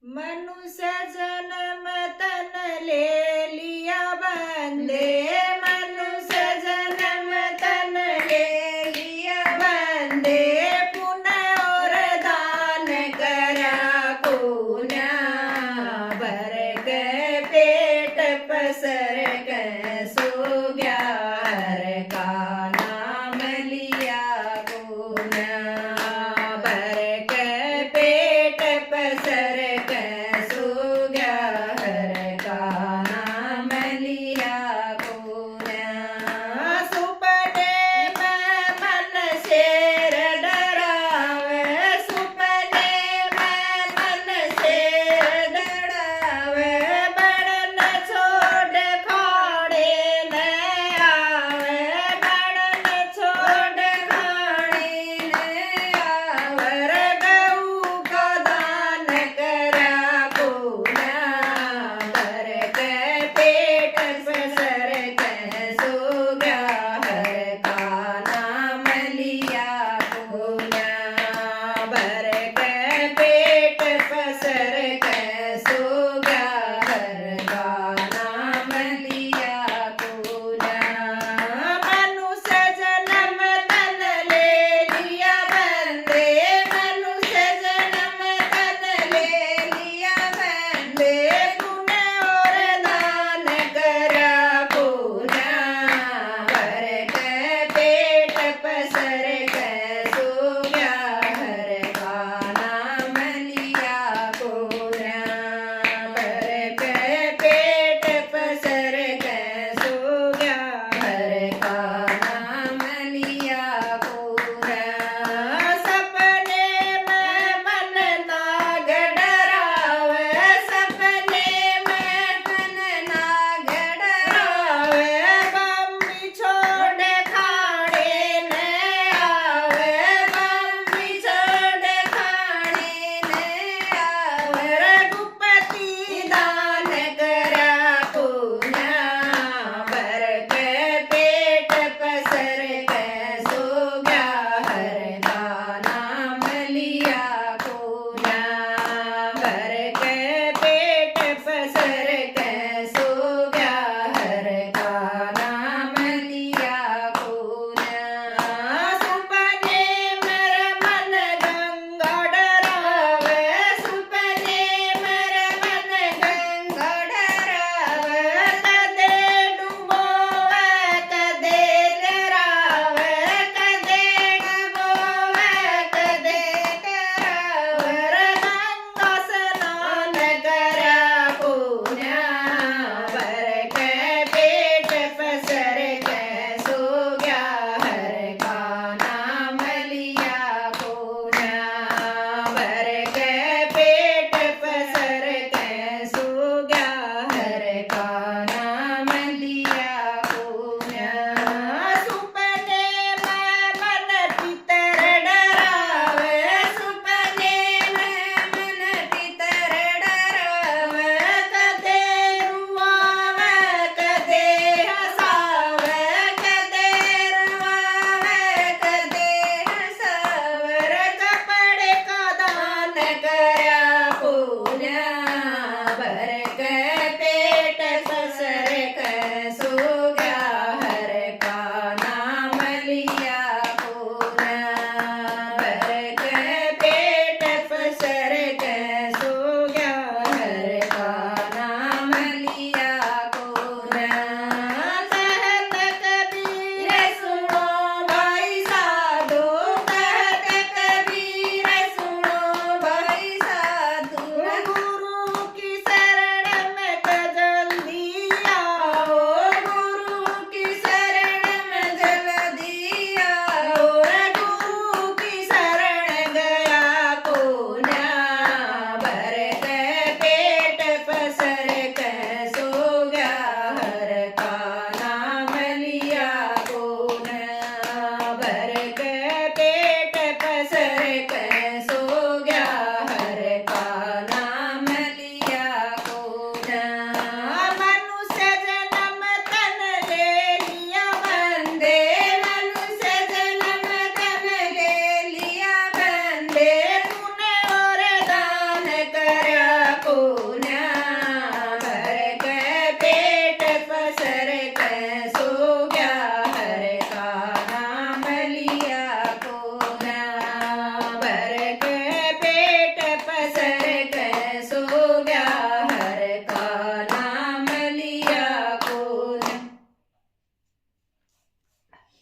मनुष्य जन्म तन ले लिया बंदे, मनुष्य जन्म तन ले लिया बंदे, पुण्य और दान करा पुण्य, भर के पेट पसर के सो गया, हर का नाम लिया पुण्य, भर के पेट पसर के सो गया, हर का नाम लिया पुण्य। सुपने में मन शेर डरावे, सुपने में मन शेर डरावे, बड़न छोड़ खाड़े न आवे, बड़न छोड़ खाड़े न आवे, गऊ का दान करा पुण्य, भर के पेट पसर के सो गया, हर का नाम लिया पुण्य, भर के पेट पसर के सो गया, हर का नाम लिया पुण्य। मनुष्य जन्म तन ले लिया बंदे, मनुष्य जन्म तन ले लिया बंदे, पुण्य और दान करा पुण्य, भर के पेट पसर के सो गया, हर का नाम लिया पुण्य, भर के पेट पसर के सो गया, हर का नाम लिया पुण्य। सपने में मन नाग डरावे, सपने में मन नाग डरावे, बम्बी छोड़ खाड़े न आवे, बम्बी छोड़ खाड़े न आवे, रघुपति दान करा पुण्य, भर के पेट पसर के सो गया, हर का नाम लिया